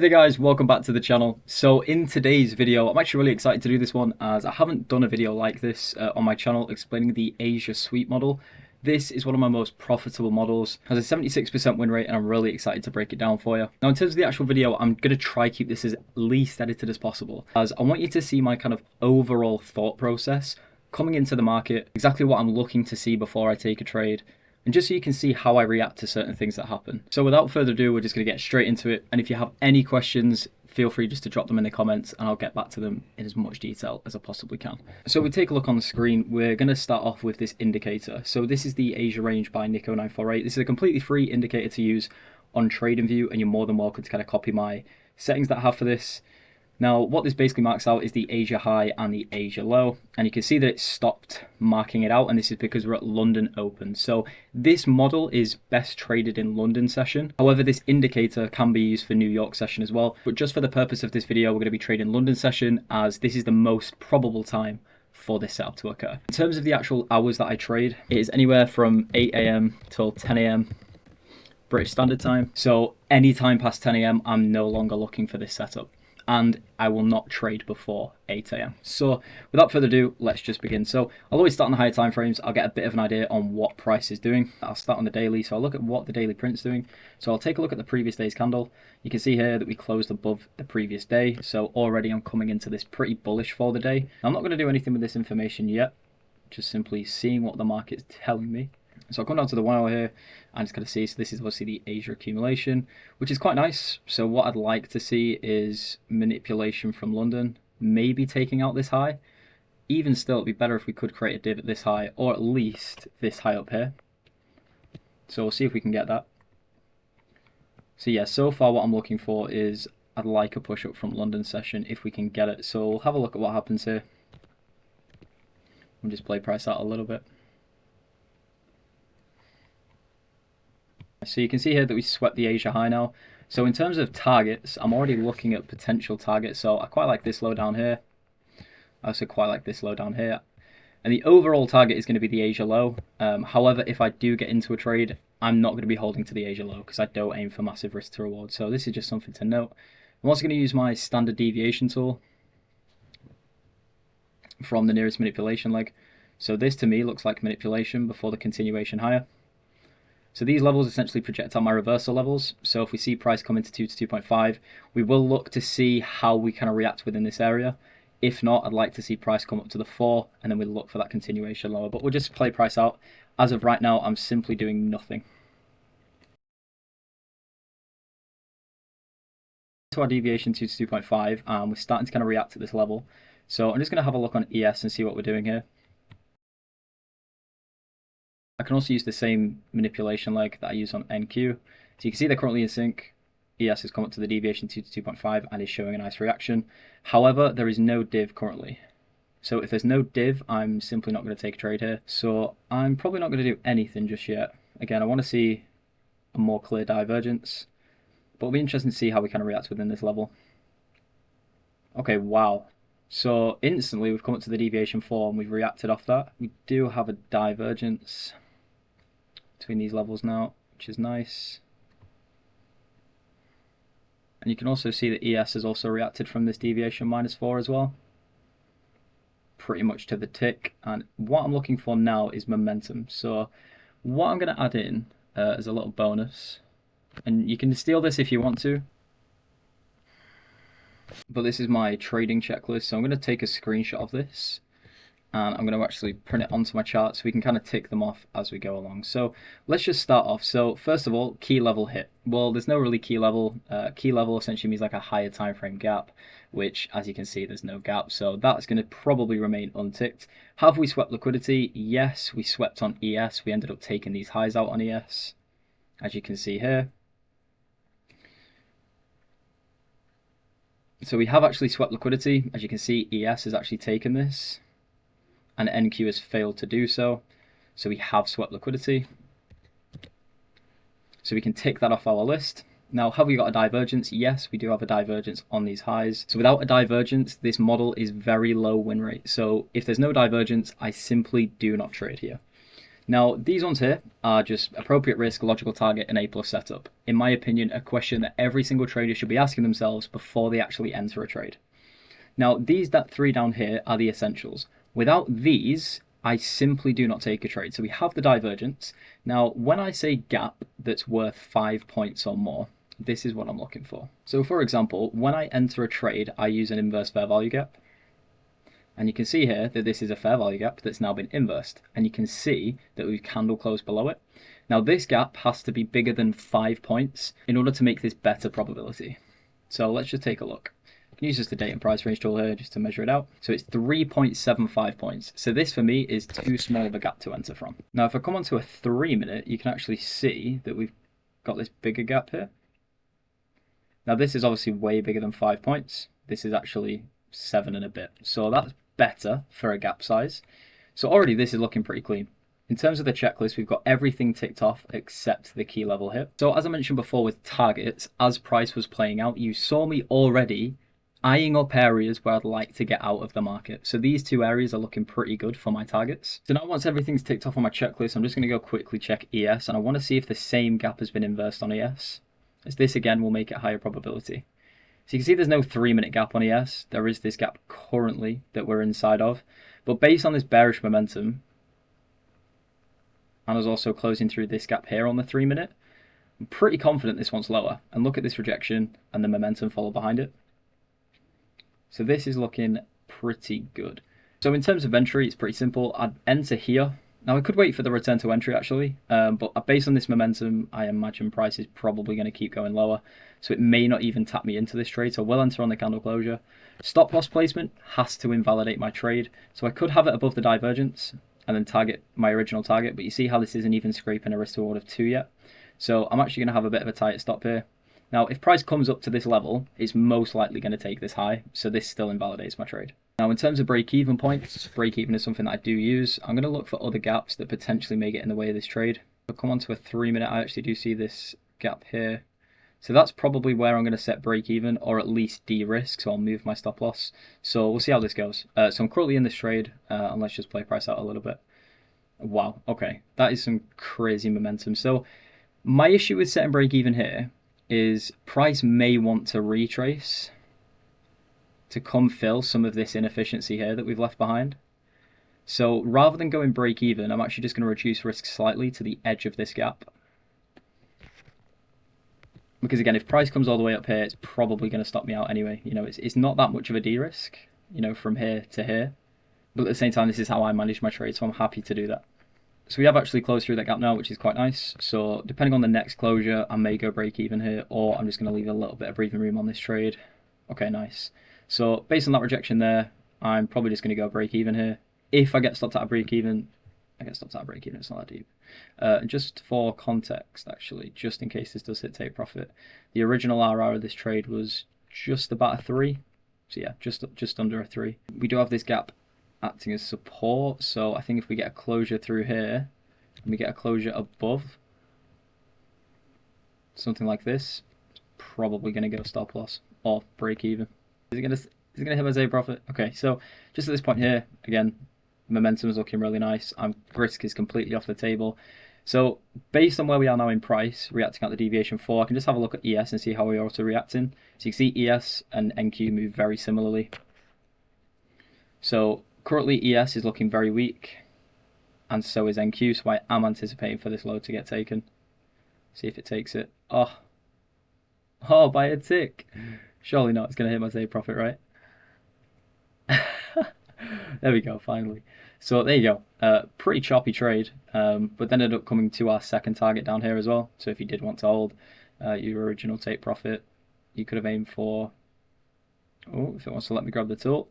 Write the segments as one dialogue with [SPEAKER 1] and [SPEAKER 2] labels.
[SPEAKER 1] Hey guys, welcome back to the channel. So in today's video, I'm actually really excited to do this one as I haven't done a video like this on my channel explaining the Asia sweep model. This is one of my most profitable models, has a 76% win rate, and I'm really excited to break it down for you. Now in terms of the actual video, I'm going to try keep this as least edited as possible, as I want you to see my kind of overall thought process coming into the market, exactly what I'm looking to see before I take a trade, and just so you can see how I react to certain things that happen. So without further ado, we're just going to get straight into it. And if you have any questions, feel free just to drop them in the comments and I'll get back to them in as much detail as I possibly can. So we take a look on the screen. We're going to start off with this indicator. So this is the Asia range by Nico948. This is a completely free indicator to use on TradingView, and you're more than welcome to kind of copy my settings that I have for this. Now, what this basically marks out is the Asia high and the Asia low, and you can see that it stopped marking it out, and this is because we're at London Open. So this model is best traded in London session. However, this indicator can be used for New York session as well, but just for the purpose of this video, we're going to be trading London session, as this is the most probable time for this setup to occur. In terms of the actual hours that I trade, it is anywhere from 8 AM till 10 AM. British Standard Time. So any time past 10 AM, I'm no longer looking for this setup, and I will not trade before 8 AM. So without further ado, let's just begin. So I'll always start on the higher time frames. I'll get a bit of an idea on what price is doing. I'll start on the daily, so I'll look at what the daily print's doing. So I'll take a look at the previous day's candle. You can see here that we closed above the previous day, so already I'm coming into this pretty bullish for the day. Now, I'm not going to do anything with this information yet, just simply seeing what the market's telling me. So I'll come down to the 1 hour here and just kind of see, so this is obviously the Asia accumulation, which is quite nice. So what I'd like to see is manipulation from London, maybe taking out this high. Even still, it'd be better if we could create a div at this high, or at least this high up here. So we'll see if we can get that. So yeah, so far what I'm looking for is I'd like a push up from London session if we can get it. So we'll have a look at what happens here. We'll just play price out a little bit. So you can see here that we swept the Asia high now. So in terms of targets, I'm already looking at potential targets. So I quite like this low down here. I also quite like this low down here. And the overall target is going to be the Asia low. However, if I do get into a trade, I'm not going to be holding to the Asia low because I don't aim for massive risk to reward. So this is just something to note. I'm also going to use my standard deviation tool from the nearest manipulation leg. So this to me looks like manipulation before the continuation higher. So these levels essentially project out my reversal levels. So if we see price come into 2 to 2.5, we will look to see how we kind of react within this area. If not, I'd like to see price come up to the 4, and then we'll look for that continuation lower. But we'll just play price out. As of right now, I'm simply doing nothing. To our deviation 2 to 2.5, we're starting to kind of react at this level. So I'm just going to have a look on ES and see what we're doing here. I can also use the same manipulation leg that I use on NQ. So you can see they're currently in sync. ES has come up to the deviation 2 to 2.5 and is showing a nice reaction. However, there is no div currently. So if there's no div, I'm simply not going to take a trade here. So I'm probably not going to do anything just yet. Again, I want to see a more clear divergence, but it'll be interesting to see how we kind of react within this level. Okay, wow. So instantly we've come up to the deviation 4 and we've reacted off that. We do have a divergence between these levels now, which is nice. And you can also see that ES has also reacted from this deviation -4 as well, pretty much to the tick. And what I'm looking for now is momentum. So what I'm going to add in as a little bonus, and you can steal this if you want to, but this is my trading checklist. So I'm going to take a screenshot of this, and I'm going to actually print it onto my chart so we can kind of tick them off as we go along. So let's just start off. So first of all, key level hit. Well, there's no really key level. Key level essentially means like a higher time frame gap, which as you can see, there's no gap. So that's going to probably remain unticked. Have we swept liquidity? Yes, we swept on ES. We ended up taking these highs out on ES, as you can see here. So we have actually swept liquidity. As you can see, ES has actually taken this, and NQ has failed to do so. So we have swept liquidity. So we can tick that off our list. Now, have we got a divergence? Yes, we do have a divergence on these highs. So without a divergence, this model is very low win rate. So if there's no divergence, I simply do not trade here. Now, these ones here are just appropriate risk, logical target, and A+ setup. In my opinion, a question that every single trader should be asking themselves before they actually enter a trade. Now, that 3 down here are the essentials. Without these, I simply do not take a trade. So we have the divergence. Now, when I say gap that's worth 5 points or more, this is what I'm looking for. So for example, when I enter a trade, I use an inverse fair value gap. And you can see here that this is a fair value gap that's now been inversed. And you can see that we've candle closed below it. Now this gap has to be bigger than 5 points in order to make this better probability. So let's just take a look. I can use just the date and price range tool here just to measure it out. So it's 3.75 points. So this for me is too small of a gap to enter from. Now if I come onto a 3 minute, you can actually see that we've got this bigger gap here. Now this is obviously way bigger than 5 points. This is actually 7 and a bit. So that's better for a gap size. So already this is looking pretty clean. In terms of the checklist, we've got everything ticked off except the key level here. So as I mentioned before with targets, as price was playing out, you saw me already eyeing up areas where I'd like to get out of the market. So these 2 areas are looking pretty good for my targets. So now once everything's ticked off on my checklist, I'm just going to go quickly check ES, and I want to see if the same gap has been inversed on ES, as this again will make it higher probability. So you can see there's no 3 minute gap on ES. There is this gap currently that we're inside of. But based on this bearish momentum, and us also closing through this gap here on the 3 minute, I'm pretty confident this one's lower. And look at this rejection and the momentum follow behind it. So this is looking pretty good. So in terms of entry, it's pretty simple. I'd enter here. Now I could wait for the return to entry actually, but based on this momentum, I imagine price is probably going to keep going lower. So it may not even tap me into this trade. So we'll enter on the candle closure. Stop loss placement has to invalidate my trade. So I could have it above the divergence and then target my original target, but you see how this isn't even scraping a risk reward of 2 yet. So I'm actually going to have a bit of a tight stop here. Now, if price comes up to this level, it's most likely going to take this high. So this still invalidates my trade. Now, in terms of break-even points, break-even is something that I do use. I'm going to look for other gaps that potentially may get in the way of this trade. I'll come on to a 3 minute. I actually do see this gap here. So that's probably where I'm going to set break-even or at least de-risk. So I'll move my stop loss. So we'll see how this goes. So I'm currently in this trade, and let's just play price out a little bit. Wow, okay. That is some crazy momentum. So my issue with setting break-even here is price may want to retrace to come fill some of this inefficiency here that we've left behind. So rather than going break even, I'm actually just going to reduce risk slightly to the edge of this gap. Because again, if price comes all the way up here, it's probably going to stop me out anyway. You know, it's not that much of a de-risk, you know, from here to here. But at the same time, this is how I manage my trade, so I'm happy to do that. So we have actually closed through that gap now, which is quite nice. So depending on the next closure, I may go break even here, or I'm just going to leave a little bit of breathing room on this trade. Okay, nice. So based on that rejection there, I'm probably just going to go break even here. If I get stopped at a break even, I get stopped at a break even, it's not that deep. Just for context, actually, just in case this does hit take profit, the original RR of this trade was just about a 3. So yeah, just under a 3. We do have this gap acting as support, so I think if we get a closure through here and we get a closure above something like this, it's probably going to go stop loss or break even. Is it going to hit my take profit? Okay, so just at this point here, again, momentum is looking really nice. Risk is completely off the table. So based on where we are now in price, reacting at the deviation 4, I can just have a look at ES and see how we are auto reacting. So you can see ES and NQ move very similarly. So currently ES is looking very weak, and so is NQ, so I am anticipating for this low to get taken. See if it takes it. Oh, by a tick. Surely not, it's going to hit my take profit, right? There we go, finally. So there you go. Pretty choppy trade, but then ended up coming to our second target down here as well. So if you did want to hold your original take profit, you could have aimed for, oh, if it wants to let me grab the tool.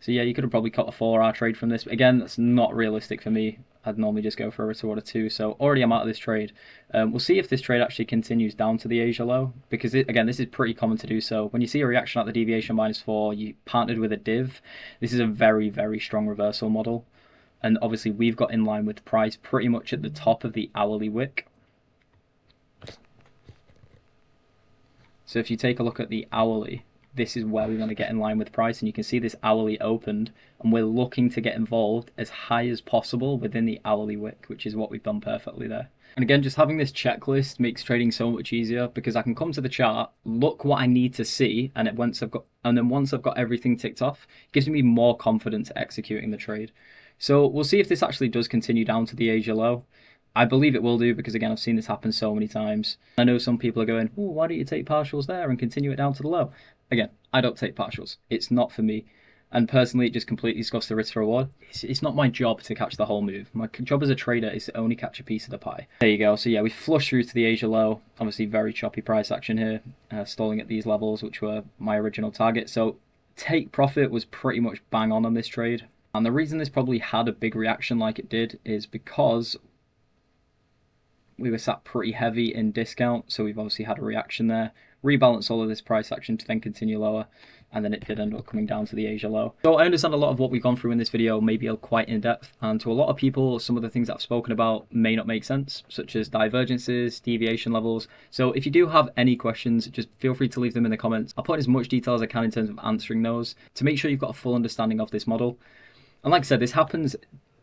[SPEAKER 1] So yeah, you could have probably cut a 4R trade from this. But again, that's not realistic for me. I'd normally just go for a risk reward of 2. So already I'm out of this trade. We'll see if this trade actually continues down to the Asia low. Because again, this is pretty common to do so. When you see a reaction at the deviation -4, you partnered with a div. This is a very, very strong reversal model. And obviously we've got in line with price pretty much at the top of the hourly wick. So if you take a look at the hourly, this is where we want to get in line with price. And you can see this hourly opened, and we're looking to get involved as high as possible within the hourly wick, which is what we've done perfectly there. And again, just having this checklist makes trading so much easier, because I can come to the chart, look what I need to see, and once I've got everything ticked off, it gives me more confidence executing the trade. So we'll see if this actually does continue down to the Asia low. I believe it will do, because again, I've seen this happen so many times. I know some people are going, oh, why don't you take partials there and continue it down to the low? Again, I don't take partials. It's not for me. And personally, it just completely scuffs the risk to reward. It's not my job to catch the whole move. My job as a trader is to only catch a piece of the pie. There you go. So yeah, we flushed through to the Asia low. Obviously, very choppy price action here, stalling at these levels, which were my original target. So take profit was pretty much bang on this trade. And the reason this probably had a big reaction like it did is because we were sat pretty heavy in discount, so we've obviously had a reaction there, rebalance all of this price action to then continue lower, and then it did end up coming down to the Asia low. So I understand a lot of what we've gone through in this video may be quite in depth, and to a lot of people, some of the things that I've spoken about may not make sense, such as divergences, deviation levels. So if you do have any questions, just feel free to leave them in the comments. I'll put in as much detail as I can in terms of answering those to make sure you've got a full understanding of this model. And like I said, this happens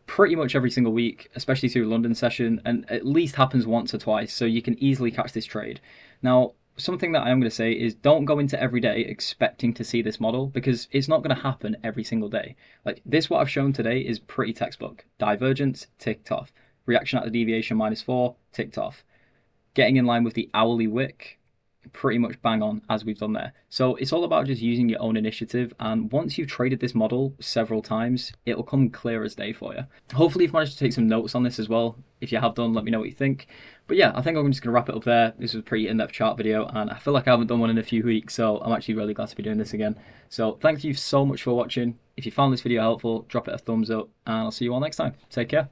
[SPEAKER 1] pretty much every single week, especially through London session, and at least happens once or twice, so you can easily catch this trade. Now, something that I am going to say is don't go into every day expecting to see this model, because it's not going to happen every single day. Like this, what I've shown today is pretty textbook. Divergence, ticked off. Reaction at the deviation -4, ticked off. Getting in line with the hourly wick, pretty much bang on as we've done there. So it's all about just using your own initiative, and once you've traded this model several times, it'll come clear as day for you. Hopefully you've managed to take some notes on this as well. If you have done, let me know what you think. But yeah, I think I'm just going to wrap it up there. This was a pretty in-depth chart video, and I feel like I haven't done one in a few weeks, so I'm actually really glad to be doing this again. So thank you so much for watching. If you found this video helpful, drop it a thumbs up, and I'll see you all next time. Take care.